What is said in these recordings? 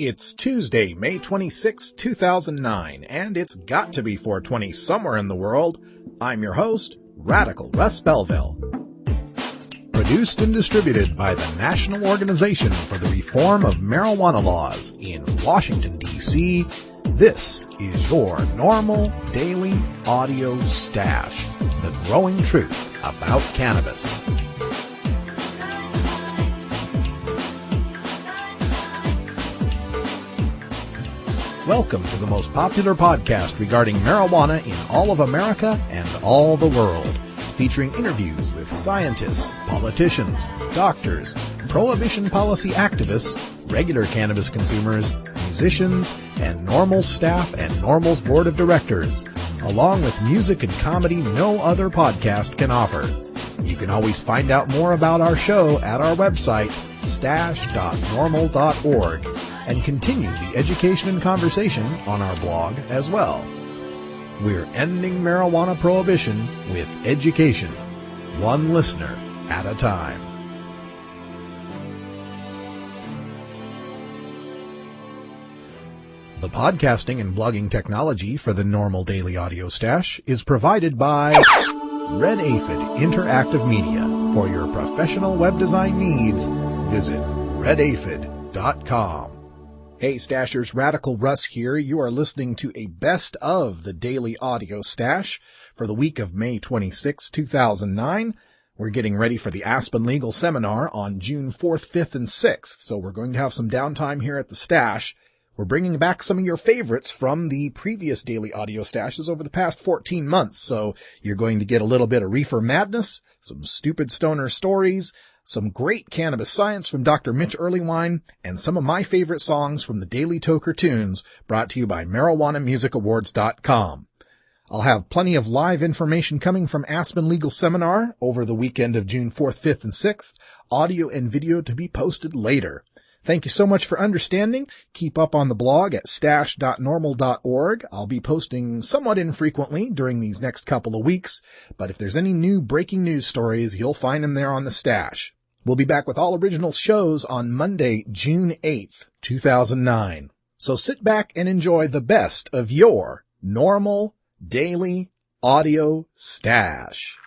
It's Tuesday, May 26, 2009, and it's got to be 420 somewhere in the world. I'm your host, Radical Russ Belville. Produced and distributed by the National Organization for the Reform of Marijuana Laws in Washington, D.C., this is your NORML Daily Audio Stash, the growing truth about cannabis. Welcome to the most popular podcast regarding marijuana in all of America and all the world, featuring interviews with scientists, politicians, doctors, prohibition policy activists, regular cannabis consumers, musicians, and NORML staff and NORML's board of directors, along with music and comedy no other podcast can offer. You can always find out more about our show at our website, stash.norml.org, and continue the education and conversation on our blog as well. We're ending marijuana prohibition with education, one listener at a time. The podcasting and blogging technology for the NORML Daily Audio Stash is provided by Red Aphid Interactive Media. For your professional web design needs, visit redaphid.com. Hey Stashers, Radical Russ here. You are listening to a best of the Daily Audio Stash for the week of May 26, 2009. We're getting ready for the Aspen Legal Seminar on June 4th, 5th, and 6th, so we're going to have some downtime here at the Stash. We're bringing back some of your favorites from the previous Daily Audio Stashes over the past 14 months, so you're going to get a little bit of Reefer madness, some stupid stoner stories, some great cannabis science from Dr. Mitch Earlywine, and some of my favorite songs from the Daily Toker tunes brought to you by MarijuanaMusicAwards.com. I'll have plenty of live information coming from Aspen Legal Seminar over the weekend of June 4th, 5th, and 6th, audio and video to be posted later. Thank you so much for understanding. Keep up on the blog at stash.norml.org. I'll be posting somewhat infrequently during these next couple of weeks, but if there's any new breaking news stories, you'll find them there on the Stash. We'll be back with all original shows on Monday, June 8th, 2009. So sit back and enjoy the best of your NORML Daily Audio Stash.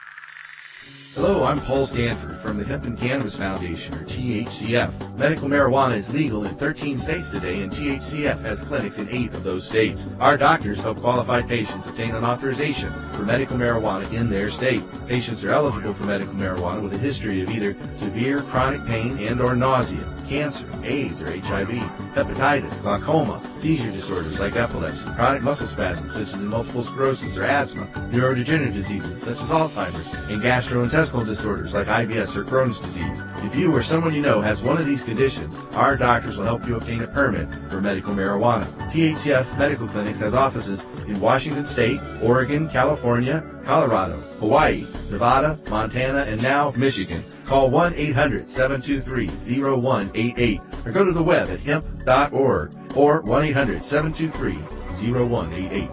Hello, I'm Paul Stanford from the Hemp and Cannabis Foundation, or THCF. Medical marijuana is legal in 13 states today, and THCF has clinics in 8 of those states. Our doctors help qualified patients obtain an authorization for medical marijuana in their state. Patients are eligible for medical marijuana with a history of either severe chronic pain and or nausea, cancer, AIDS or HIV, hepatitis, glaucoma, seizure disorders like epilepsy, chronic muscle spasms such as in multiple sclerosis or asthma, neurodegenerative diseases such as Alzheimer's, and gastrointestinal disorders like IBS or Crohn's disease. If you or someone you know has one of these conditions, our doctors will help you obtain a permit for medical marijuana. THCF Medical Clinics has offices in Washington State, Oregon, California, Colorado, Hawaii, Nevada, Montana, and now Michigan. Call 1-800-723-0188 or go to the web at hemp.org or 1-800-723-0188.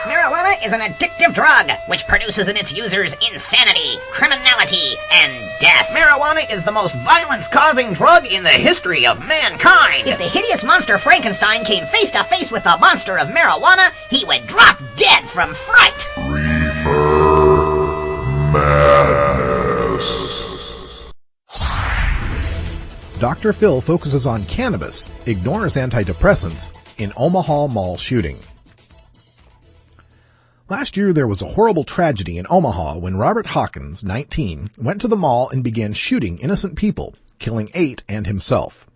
Marijuana is an addictive drug which produces in its users insanity, criminality, and death. Marijuana is the most violence-causing drug in the history of mankind. If the hideous monster Frankenstein came face to face with the monster of marijuana, he would drop dead from fright. Reefer Madness. Dr. Phil focuses on cannabis, ignores antidepressants in Omaha mall shooting. Last year, there was a horrible tragedy in Omaha when Robert Hawkins, 19, went to the mall and began shooting innocent people, killing 8 and himself.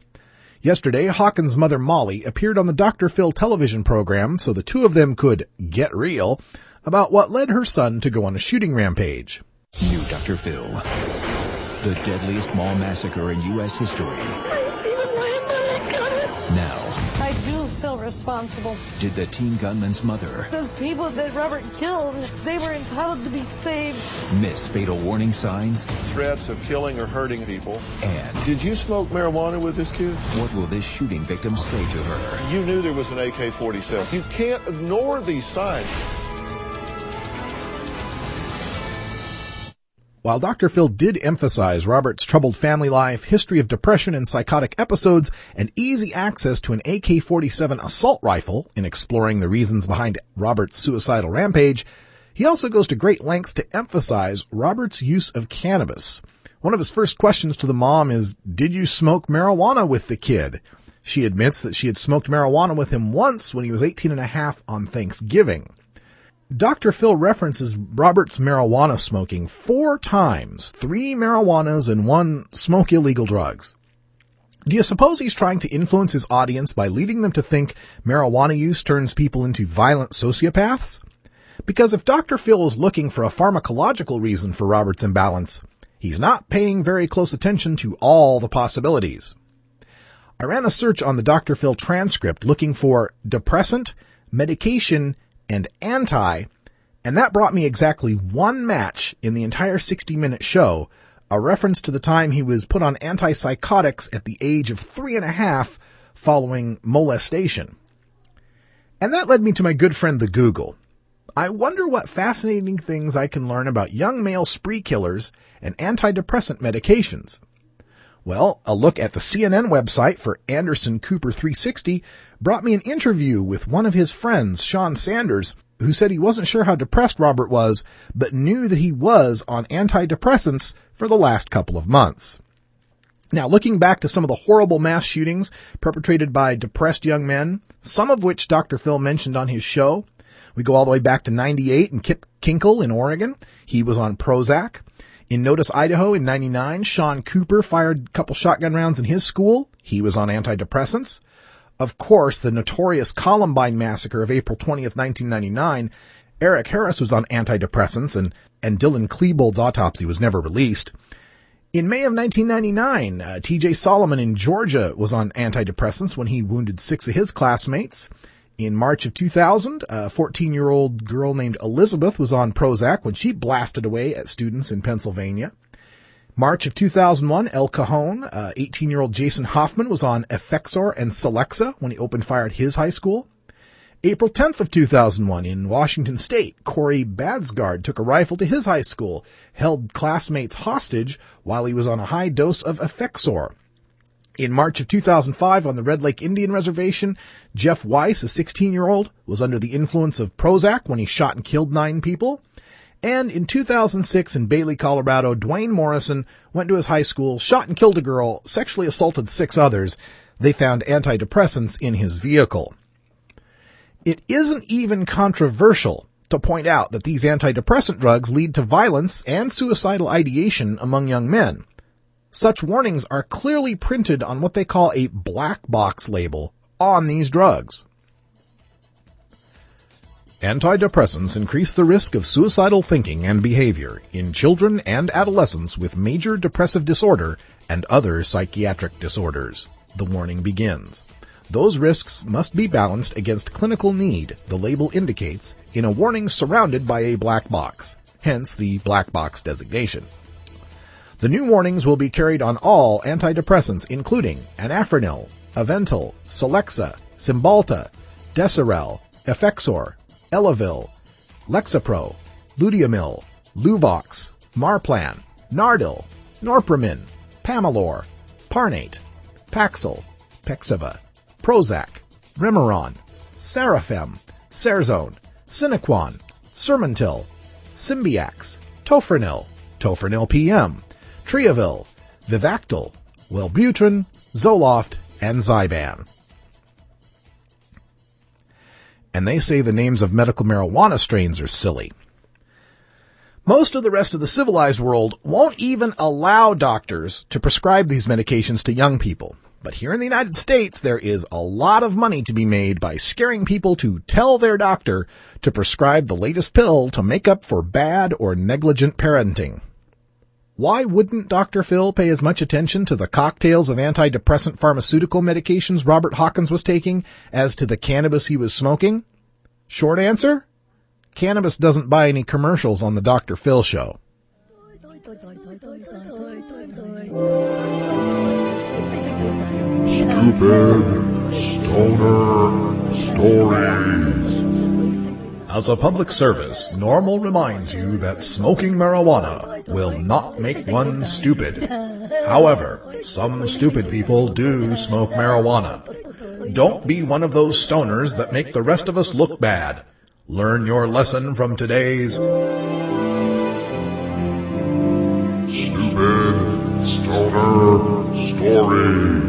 Yesterday, Hawkins' mother Molly appeared on the Dr. Phil television program so the two of them could get real about what led her son to go on a shooting rampage. New Dr. Phil, the deadliest mall massacre in U.S. history. Now, I do feel responsible. did the teen gunman's mother Those people that Robert killed, they were entitled to be saved. miss fatal warning signs? Threats of killing or hurting people. And Did you smoke marijuana with this kid? what will this shooting victim say to her? You knew there was an AK-47. You can't ignore these signs. While Dr. Phil did emphasize Robert's troubled family life, history of depression and psychotic episodes, and easy access to an AK-47 assault rifle in exploring the reasons behind Robert's suicidal rampage, he also goes to great lengths to emphasize Robert's use of cannabis. One of his first questions to the mom is, "Did you smoke marijuana with the kid?" She admits that she had smoked marijuana with him once when he was 18 and a half on Thanksgiving. Dr. Phil references Robert's marijuana smoking 4 times, 3 marijuanas and 1 smoke illegal drugs. Do you suppose he's trying to influence his audience by leading them to think marijuana use turns people into violent sociopaths? Because if Dr. Phil is looking for a pharmacological reason for Robert's imbalance, he's not paying very close attention to all the possibilities. I ran a search on the Dr. Phil transcript looking for depressant, medication, and anti, and that brought me exactly 1 match in the entire 60-minute show, a reference to the time he was put on antipsychotics at the age of 3.5 following molestation. And that led me to my good friend the Google. I wonder what fascinating things I can learn about young male spree killers and antidepressant medications. Well, a look at the CNN website for Anderson Cooper 360 brought me an interview with one of his friends, Sean Sanders, who said he wasn't sure how depressed Robert was, but knew that he was on antidepressants for the last couple of months. Now, looking back to some of the horrible mass shootings perpetrated by depressed young men, some of which Dr. Phil mentioned on his show, we go all the way back to 98 in Kip Kinkle in Oregon. He was on Prozac. In Notice, Idaho in 99, Sean Cooper fired a couple shotgun rounds in his school. He was on antidepressants. Of course, the notorious Columbine massacre of April 20th, 1999, Eric Harris was on antidepressants, and Dylan Klebold's autopsy was never released. In May of 1999, T.J. Solomon in Georgia was on antidepressants when he wounded 6 of his classmates. In March of 2000, a 14-year-old girl named Elizabeth was on Prozac when she blasted away at students in Pennsylvania. March of 2001, El Cajon, 18-year-old Jason Hoffman was on Effexor and Celexa when he opened fire at his high school. April 10th of 2001, in Washington State, Corey Badsgard took a rifle to his high school, held classmates hostage while he was on a high dose of Effexor. In March of 2005, on the Red Lake Indian Reservation, Jeff Weiss, a 16-year-old, was under the influence of Prozac when he shot and killed 9 people. And in 2006 in Bailey, Colorado, Dwayne Morrison went to his high school, shot and killed a girl, sexually assaulted 6 others. They found antidepressants in his vehicle. It isn't even controversial to point out that these antidepressant drugs lead to violence and suicidal ideation among young men. Such warnings are clearly printed on what they call a black box label on these drugs. Antidepressants increase the risk of suicidal thinking and behavior in children and adolescents with major depressive disorder and other psychiatric disorders. The warning begins. Those risks must be balanced against clinical need, the label indicates, in a warning surrounded by a black box, hence the black box designation. The new warnings will be carried on all antidepressants, including Anafranil, Aventil, Celexa, Cymbalta, Deserel, Effexor, Elavil, Lexapro, Ludiamil, Luvox, Marplan, Nardil, Norpramin, Pamelor, Parnate, Paxil, Pexiva, Prozac, Remeron, Sarafem, Cerzone, Cinequan, Sermontil, Symbiax, Tofranil, Tofranil PM, Triavil, Vivactyl, Wellbutrin, Zoloft, and Zyban. And they say the names of medical marijuana strains are silly. Most of the rest of the civilized world won't even allow doctors to prescribe these medications to young people. But here in the United States, there is a lot of money to be made by scaring people to tell their doctor to prescribe the latest pill to make up for bad or negligent parenting. Why wouldn't Dr. Phil pay as much attention to the cocktails of antidepressant pharmaceutical medications Robert Hawkins was taking as to the cannabis he was smoking? Short answer? Cannabis doesn't buy any commercials on the Dr. Phil show. Stupid Stoner Stories. As a public service, NORML reminds you that smoking marijuana will not make one stupid. However, some stupid people do smoke marijuana. Don't be one of those stoners that make the rest of us look bad. Learn your lesson from today's Stupid Stoner Story.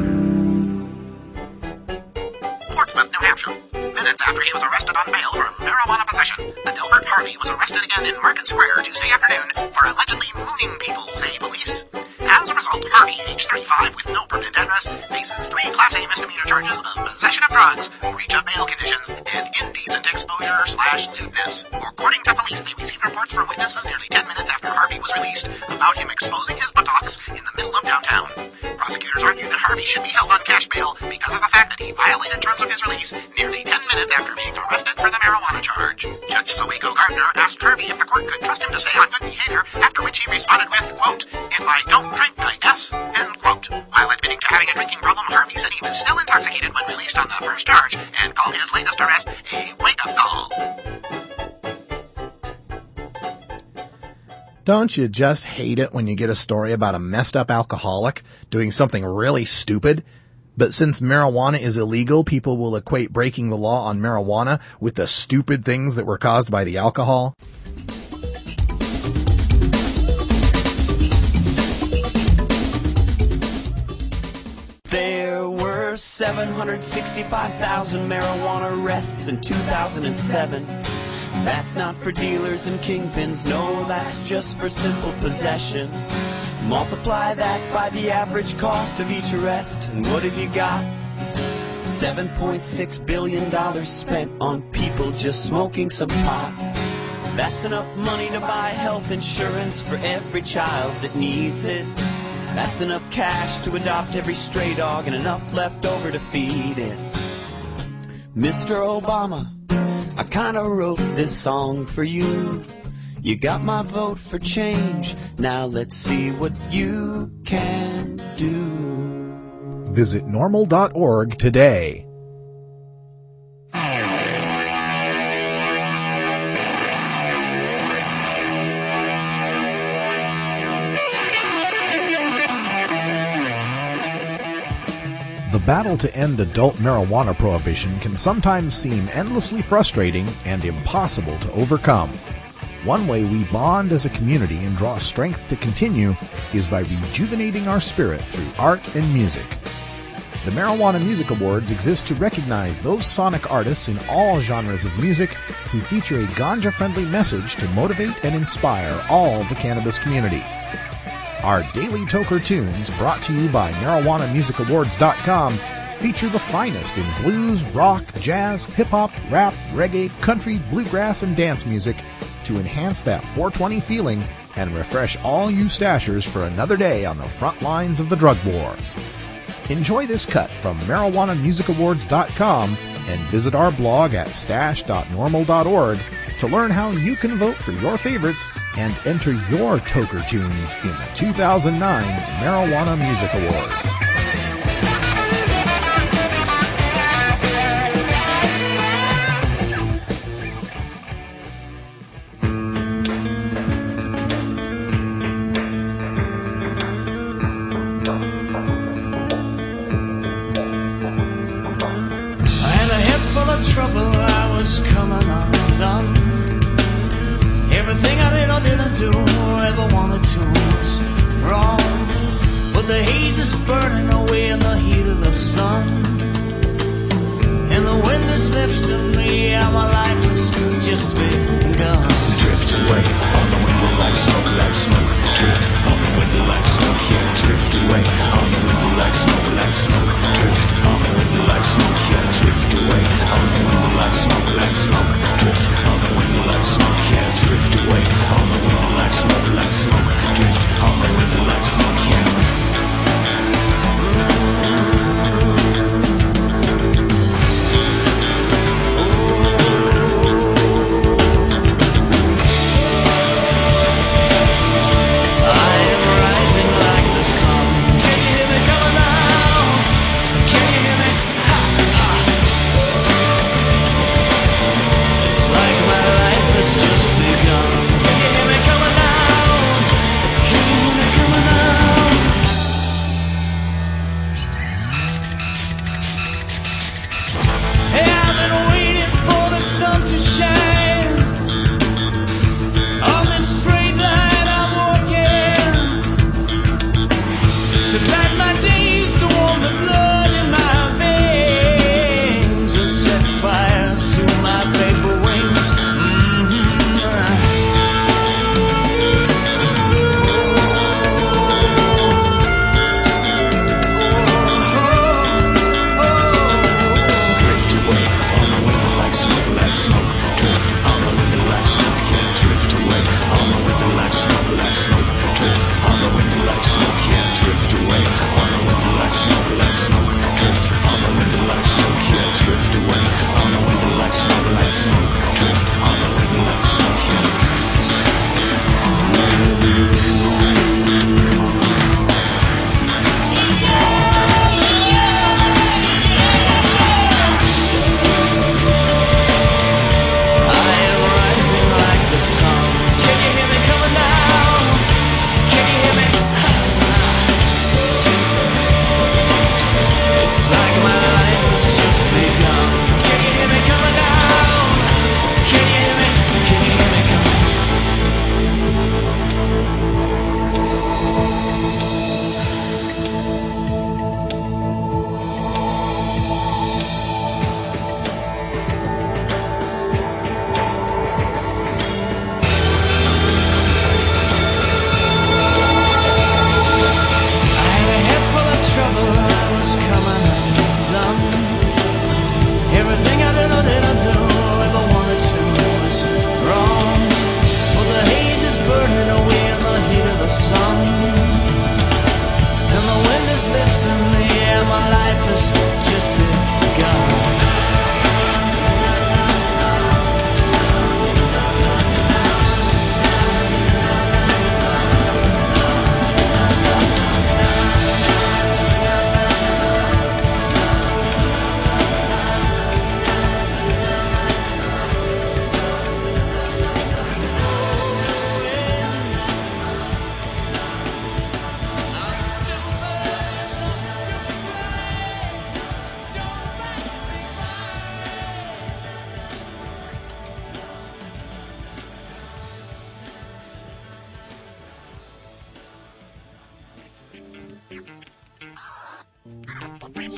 Portsmouth, New Hampshire. Minutes after he was arrested on bail for marijuana possession, Adelbert Harvey was arrested again in Market Square Tuesday afternoon for allegedly mooning people, say police. As a result, Harvey, age 35 with no permanent address, faces 3 Class A misdemeanor charges of possession of drugs, breach of bail conditions, and indecent exposure/lewdness. According to police, they received reports from witnesses nearly 10 minutes after Harvey was released about him exposing his buttocks in the middle of downtown. Prosecutors argued that Harvey should be held on cash bail because of the fact that he violated terms of his release nearly 10 minutes after being arrested for the marijuana charge. Judge Soego Gardner asked Harvey if the court could trust him to stay on good behavior, after which he responded with, quote, "If I don't drink, I guess," end quote. While admitting to having a drinking problem, Harvey said he was still intoxicated when released on the first charge and called his latest arrest a wake-up call. Don't you just hate it when you get a story about a messed up alcoholic doing something really stupid? But since marijuana is illegal, people will equate breaking the law on marijuana with the stupid things that were caused by the alcohol. There were 765,000 marijuana arrests in 2007. That's not for dealers and kingpins, no, that's just for simple possession. Multiply that by the average cost of each arrest, and what have you got? $7.6 billion spent on people just smoking some pot. That's enough money to buy health insurance for every child that needs it. That's enough cash to adopt every stray dog and enough left over to feed it. Mr. Obama, I kinda wrote this song for you. You got my vote for change. Now let's see what you can do. Visit NORML.org today. The battle to end adult marijuana prohibition can sometimes seem endlessly frustrating and impossible to overcome. One way we bond as a community and draw strength to continue is by rejuvenating our spirit through art and music. The Marijuana Music Awards exist to recognize those sonic artists in all genres of music who feature a ganja-friendly message to motivate and inspire all the cannabis community. Our daily Toker tunes, brought to you by MarijuanaMusicAwards.com, feature the finest in blues, rock, jazz, hip-hop, rap, reggae, country, bluegrass, and dance music to enhance that 420 feeling and refresh all you stashers for another day on the front lines of the drug war. Enjoy this cut from MarijuanaMusicAwards.com and visit our blog at stash.normal.org to learn how you can vote for your favorites and enter your Toker tunes in the 2009 Marijuana Music Awards. Trouble, I was coming undone. Everything I did or didn't do, ever wanted to, was wrong. But the haze is burning away in the heat of the sun, and the wind is lifting me out. My life has just begun. Drift away on the wind like smoke, like smoke. Drift on the wind like smoke, yeah. Drift away on the wind like smoke, like smoke. Drift on the wind like smoke, yeah. Drift away on the wind like smoke, like smoke. Drift on the wind like smoke, yeah. Drift away on the wind like smoke, like smoke. Drift on the wind like smoke, yeah.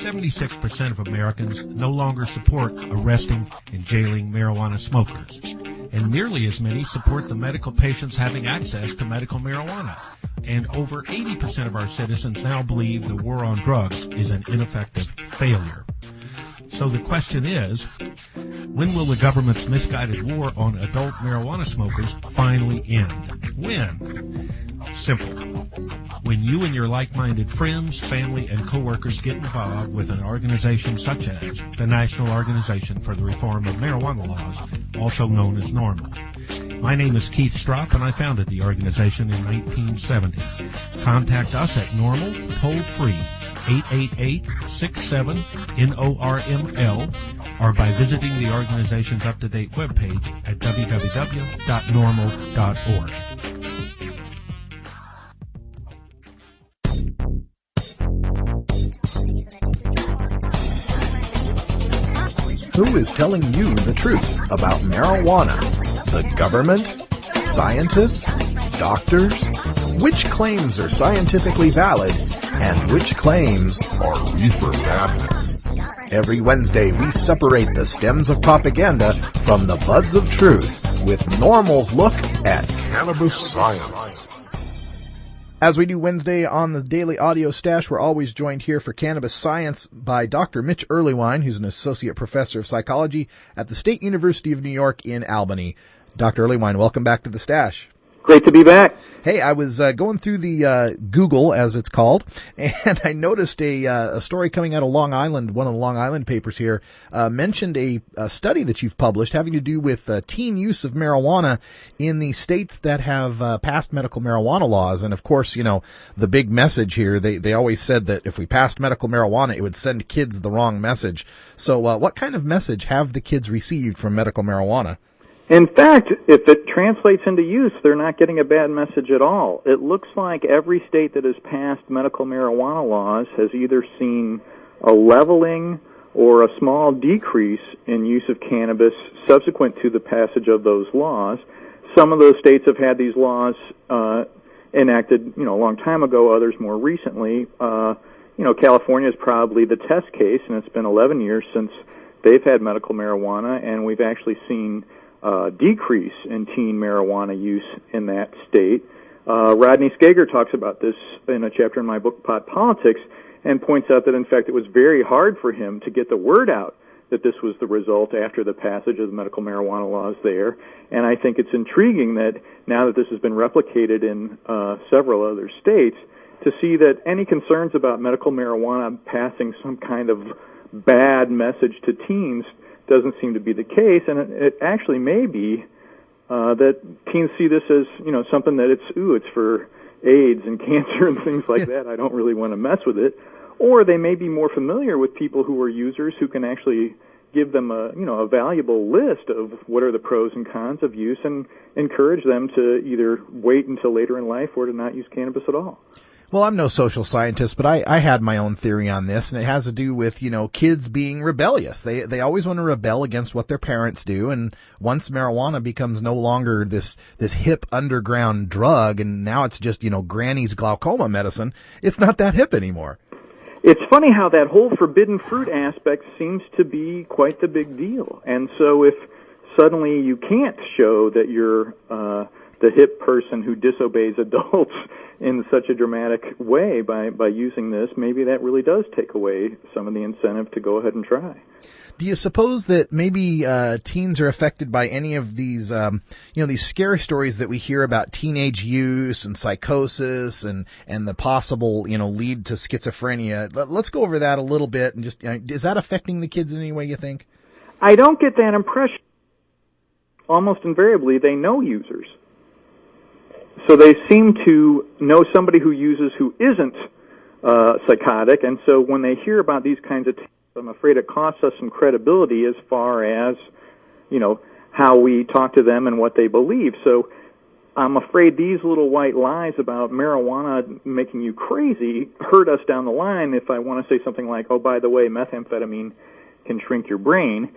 76% of Americans no longer support arresting and jailing marijuana smokers, and nearly as many support the medical patients having access to medical marijuana. And over 80% of our citizens now believe the war on drugs is an ineffective failure. So the question is, when will the government's misguided war on adult marijuana smokers finally end? When? Simple. When you and your like-minded friends, family, and coworkers get involved with an organization such as the National Organization for the Reform of Marijuana Laws, also known as NORML. My name is Keith Stropp, and I founded the organization in 1970. Contact us at NORML, toll-free, 888-67-NORML, or by visiting the organization's up-to-date webpage at www.norml.org. Who is telling you the truth about marijuana? The government? Scientists? Doctors? Which claims are scientifically valid and which claims are reefer madness? Every Wednesday we separate the stems of propaganda from the buds of truth with NORML's look at cannabis science. As we do Wednesday on the Daily Audio Stash, we're always joined here for Cannabis Science by Dr. Mitch Earleywine, who's an associate professor of psychology at the State University of New York in Albany. Dr. Earleywine, welcome back to the Stash. Great to be back. Hey, I was going through the Google, as it's called, and I noticed a story coming out of Long Island. One of the Long Island papers here mentioned a study that you've published having to do with teen use of marijuana in the states that have passed medical marijuana laws. And of course, you know, the big message here, they always said that if we passed medical marijuana, it would send kids the wrong message. So what kind of message have the kids received from medical marijuana? In fact, if it translates into use, they're not getting a bad message at all. It looks like every state that has passed medical marijuana laws has either seen a leveling or a small decrease in use of cannabis subsequent to the passage of those laws. Some of those states have had these laws enacted, a long time ago, others more recently. California is probably the test case, and it's been 11 years since they've had medical marijuana, and we've actually seen decrease in teen marijuana use in that state. Rodney Skager talks about this in a chapter in my book, Pot Politics, and points out that, in fact, it was very hard for him to get the word out that this was the result after the passage of the medical marijuana laws there. And I think it's intriguing that now that this has been replicated in several other states, to see that any concerns about medical marijuana passing some kind of bad message to teens doesn't seem to be the case, and it actually may be that teens see this as, something that it's for AIDS and cancer and things like that. I don't really want to mess with it. Or they may be more familiar with people who are users who can actually give them a valuable list of what are the pros and cons of use and encourage them to either wait until later in life or to not use cannabis at all. Well, I'm no social scientist, but I had my own theory on this, and it has to do with, kids being rebellious. They always want to rebel against what their parents do, and once marijuana becomes no longer this hip underground drug, and now it's just, granny's glaucoma medicine, it's not that hip anymore. It's funny how that whole forbidden fruit aspect seems to be quite the big deal. And so if suddenly you can't show that you're the hip person who disobeys adults in such a dramatic way by using this, maybe that really does take away some of the incentive to go ahead and try. Do you suppose that maybe teens are affected by any of these, these scary stories that we hear about teenage use and psychosis and the possible, lead to schizophrenia? Let's go over that a little bit and just, is that affecting the kids in any way, you think? I don't get that impression. Almost invariably, they know users. So they seem to know somebody who uses who isn't psychotic, and so when they hear about these kinds of things, I'm afraid it costs us some credibility as far as, how we talk to them and what they believe. So I'm afraid these little white lies about marijuana making you crazy hurt us down the line if I want to say something like, oh, by the way, methamphetamine can shrink your brain.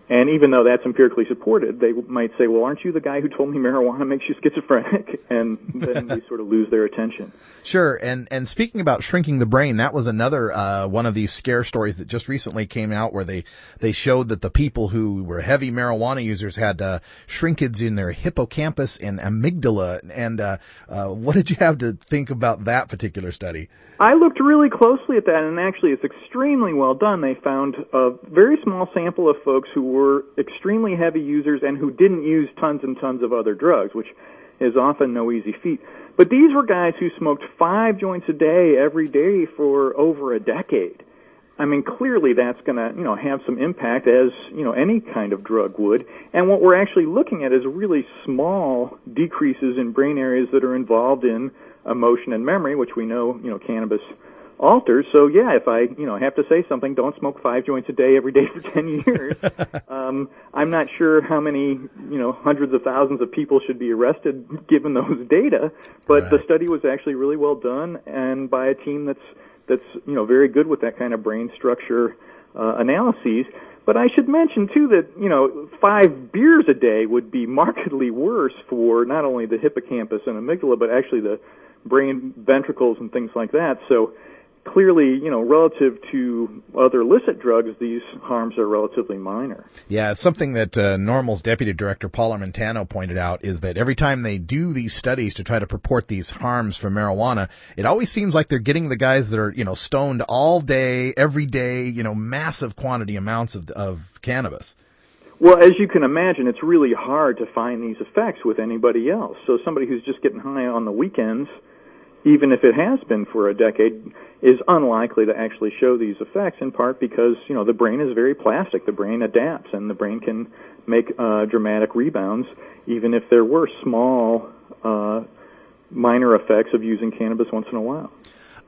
And even though that's empirically supported, they might say, well, aren't you the guy who told me marijuana makes you schizophrenic? And then we sort of lose their attention. Sure. And speaking about shrinking the brain, that was another one of these scare stories that just recently came out where they showed that the people who were heavy marijuana users had shrinkage in their hippocampus and amygdala. And what did you have to think about that particular study? I looked really closely at that, and actually it's extremely well done. They found a very small sample of folks who were extremely heavy users and who didn't use tons and tons of other drugs, which is often no easy feat. But these were guys who smoked 5 joints a day every day for over a decade. I mean, clearly that's going to, have some impact, as, any kind of drug would. And what we're actually looking at is really small decreases in brain areas that are involved in emotion and memory, which we know, cannabis alters. So yeah, if I, have to say something, don't smoke 5 joints a day every day for 10 years. I'm not sure how many, hundreds of thousands of people should be arrested given those data, but Right. The study was actually really well done and by a team that's very good with that kind of brain structure analyses. But I should mention too that 5 beers a day would be markedly worse for not only the hippocampus and amygdala, but actually the brain ventricles and things like that. So clearly, relative to other illicit drugs, these harms are relatively minor. Yeah, it's something that NORML's deputy director, Paul Armentano, pointed out, is that every time they do these studies to try to purport these harms from marijuana, it always seems like they're getting the guys that are, stoned all day, every day, massive quantity amounts of cannabis. Well, as you can imagine, it's really hard to find these effects with anybody else. So somebody who's just getting high on the weekends, even if it has been for a decade, is unlikely to actually show these effects, in part because, the brain is very plastic. The brain adapts, and the brain can make dramatic rebounds, even if there were small, minor effects of using cannabis once in a while.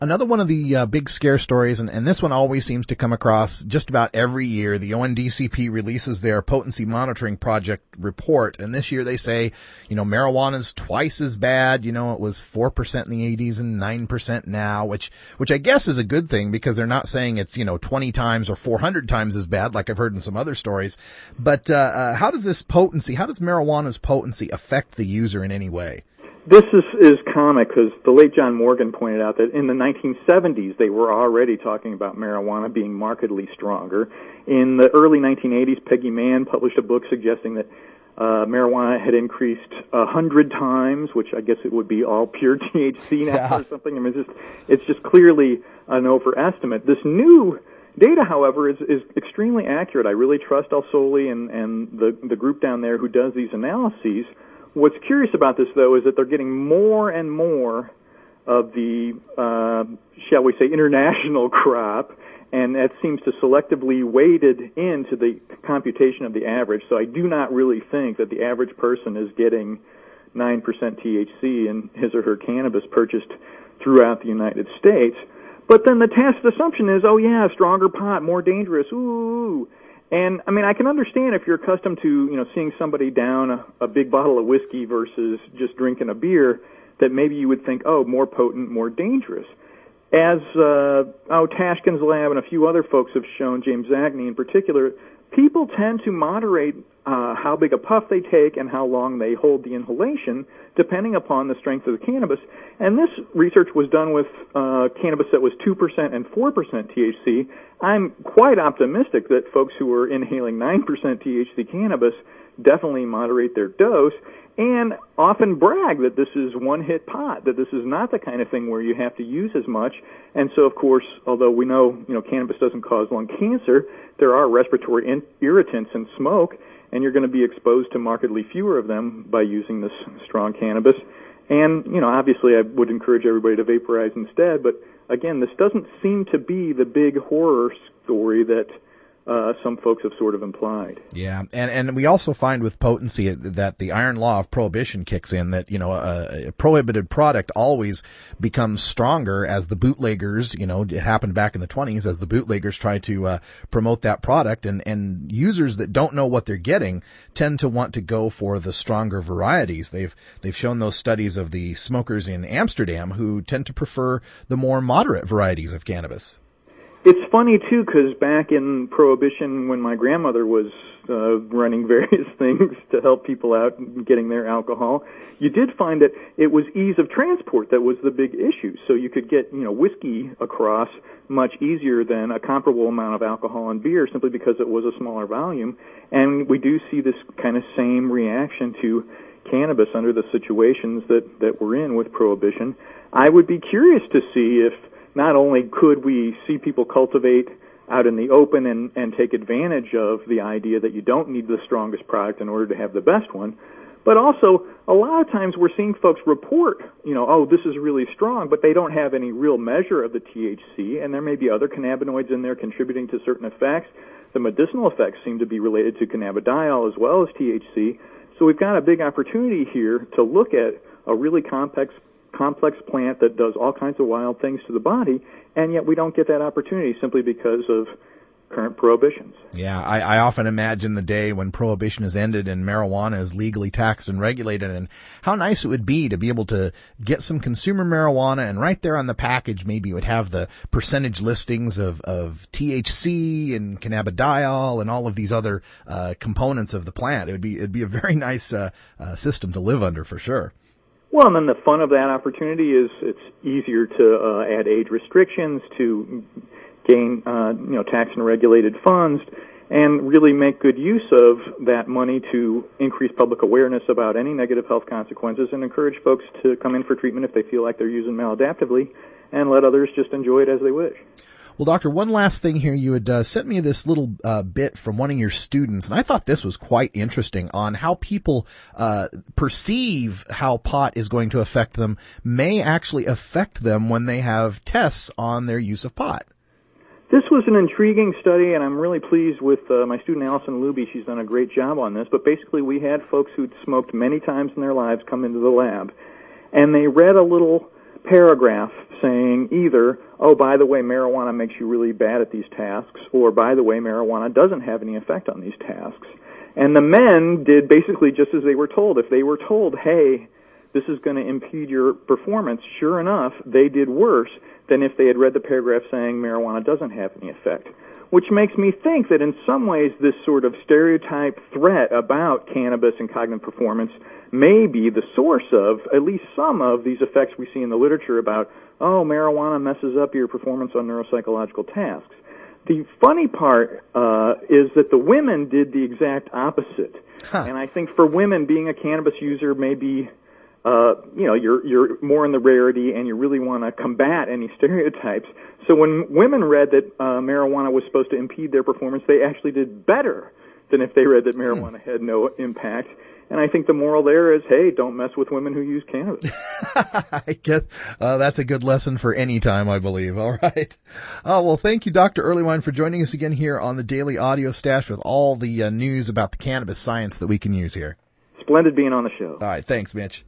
Another one of the big scare stories, and this one always seems to come across just about every year, the ONDCP releases their potency monitoring project report, and this year they say, marijuana's twice as bad. It was 4% in the 80s and 9% now, which I guess is a good thing because they're not saying it's, 20 times or 400 times as bad like I've heard in some other stories. But how does marijuana's potency affect the user in any way? This is comic because the late John Morgan pointed out that in the 1970s they were already talking about marijuana being markedly stronger. In the early 1980s, Peggy Mann published a book suggesting that marijuana had increased 100 times, which I guess it would be all pure THC now or something. I mean, it's just clearly an overestimate. This new data, however, is extremely accurate. I really trust El Soli and the group down there who does these analyses. What's curious about this, though, is that they're getting more and more of the, shall we say, international crop, and that seems to selectively weighted into the computation of the average. So I do not really think that the average person is getting 9% THC in his or her cannabis purchased throughout the United States. But then the tacit assumption is, oh yeah, stronger pot, more dangerous, ooh. And, I mean, I can understand if you're accustomed to, seeing somebody down a big bottle of whiskey versus just drinking a beer, that maybe you would think, oh, more potent, more dangerous. As, Tashkin's lab and a few other folks have shown, James Zagney in particular, people tend to moderate how big a puff they take and how long they hold the inhalation, depending upon the strength of the cannabis. And this research was done with cannabis that was 2% and 4% THC. I'm quite optimistic that folks who are inhaling 9% THC cannabis definitely moderate their dose and often brag that this is one-hit pot, that this is not the kind of thing where you have to use as much. And so, of course, although we know, cannabis doesn't cause lung cancer, there are respiratory irritants in smoke, and you're going to be exposed to markedly fewer of them by using this strong cannabis. And, obviously I would encourage everybody to vaporize instead, but again, this doesn't seem to be the big horror story that some folks have sort of implied. Yeah, and we also find with potency that the iron law of prohibition kicks in, that, a prohibited product always becomes stronger as the bootleggers, it happened back in the 20s, as the bootleggers try to promote that product, and users that don't know what they're getting tend to want to go for the stronger varieties. They've shown those studies of the smokers in Amsterdam who tend to prefer the more moderate varieties of cannabis. It's funny, too, because back in Prohibition, when my grandmother was running various things to help people out and getting their alcohol, you did find that it was ease of transport that was the big issue. So you could get, whiskey across much easier than a comparable amount of alcohol and beer simply because it was a smaller volume. And we do see this kind of same reaction to cannabis under the situations that we're in with Prohibition. I would be curious to see if not only could we see people cultivate out in the open and take advantage of the idea that you don't need the strongest product in order to have the best one, but also a lot of times we're seeing folks report, oh, this is really strong, but they don't have any real measure of the THC, and there may be other cannabinoids in there contributing to certain effects. The medicinal effects seem to be related to cannabidiol as well as THC. So we've got a big opportunity here to look at a really complex plant that does all kinds of wild things to the body, and yet we don't get that opportunity simply because of current prohibitions. Yeah, I often imagine the day when prohibition is ended and marijuana is legally taxed and regulated, and how nice it would be to be able to get some consumer marijuana, and right there on the package maybe it would have the percentage listings of THC and cannabidiol and all of these other components of the plant. It'd be a very nice system to live under for sure. Well, and then the fun of that opportunity is it's easier to add age restrictions, to gain tax and regulated funds, and really make good use of that money to increase public awareness about any negative health consequences and encourage folks to come in for treatment if they feel like they're using maladaptively, and let others just enjoy it as they wish. Well, Doctor, one last thing here. You had sent me this little bit from one of your students, and I thought this was quite interesting on how people perceive how pot is going to affect them may actually affect them when they have tests on their use of pot. This was an intriguing study, and I'm really pleased with my student Allison Luby. She's done a great job on this. But basically, we had folks who'd smoked many times in their lives come into the lab, and they read a little paragraph saying either, oh, by the way, marijuana makes you really bad at these tasks, or by the way, marijuana doesn't have any effect on these tasks. And the men did basically just as they were told. If they were told, hey, this is going to impede your performance, sure enough, they did worse than if they had read the paragraph saying marijuana doesn't have any effect. Which makes me think that in some ways this sort of stereotype threat about cannabis and cognitive performance may be the source of at least some of these effects we see in the literature about, oh, marijuana messes up your performance on neuropsychological tasks. The funny part is that the women did the exact opposite. And I think for women, being a cannabis user may be, you're more in the rarity and you really want to combat any stereotypes. So when women read that marijuana was supposed to impede their performance, they actually did better than if they read that marijuana had no impact. And I think the moral there is, hey, don't mess with women who use cannabis. I get that's a good lesson for any time, I believe. All right. Well, thank you, Dr. Earlywine, for joining us again here on the Daily Audio Stash with all the news about the cannabis science that we can use here. Splendid being on the show. All right. Thanks, Mitch.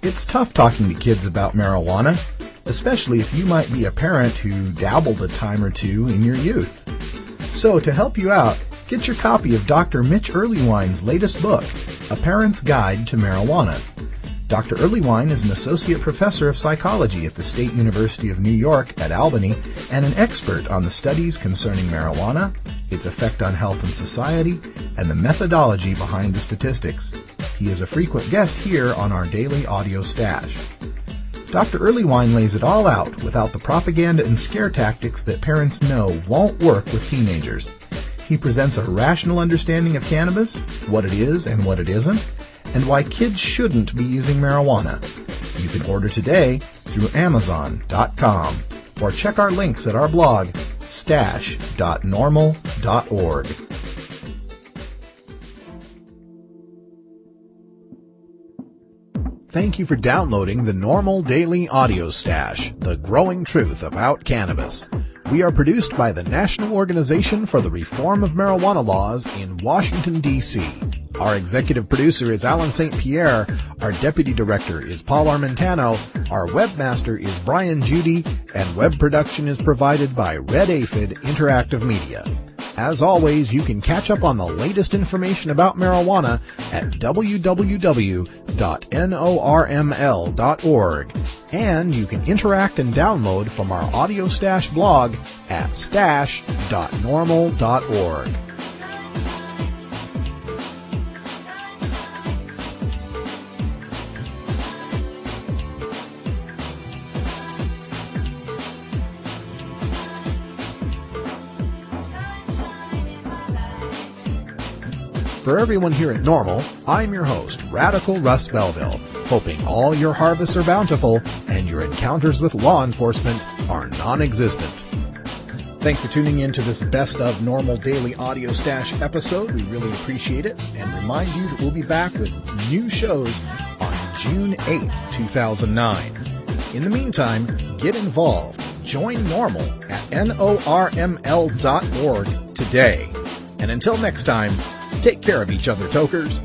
It's tough talking to kids about marijuana, especially if you might be a parent who dabbled a time or two in your youth. So to help you out, get your copy of Dr. Mitch Earlywine's latest book, A Parent's Guide to Marijuana. Dr. Earlywine is an associate professor of psychology at the State University of New York at Albany and an expert on the studies concerning marijuana, its effect on health and society, and the methodology behind the statistics. He is a frequent guest here on our Daily Audio Stash. Dr. Earlywine lays it all out without the propaganda and scare tactics that parents know won't work with teenagers. He presents a rational understanding of cannabis, what it is and what it isn't, and why kids shouldn't be using marijuana. You can order today through Amazon.com or check our links at our blog, stash.normal.org. Thank you for downloading the NORML Daily Audio Stash, the growing truth about cannabis. We are produced by the National Organization for the Reform of Marijuana Laws in Washington, D.C. Our executive producer is Alan St. Pierre. Our deputy director is Paul Armentano. Our webmaster is Brian Judy. And web production is provided by Red Aphid Interactive Media. As always, you can catch up on the latest information about marijuana at www.redaphid.org. stash.norml.org, and you can interact and download from our Audio Stash blog at stash.norml.org. For everyone here at NORML, I'm your host, Radical Russ Belville, hoping all your harvests are bountiful and your encounters with law enforcement are non-existent. Thanks for tuning in to this Best of NORML Daily Audio Stash episode. We really appreciate it, and remind you that we'll be back with new shows on June 8th, 2009. In the meantime, get involved. Join NORML at norml.org today. And until next time, take care of each other, Tokers.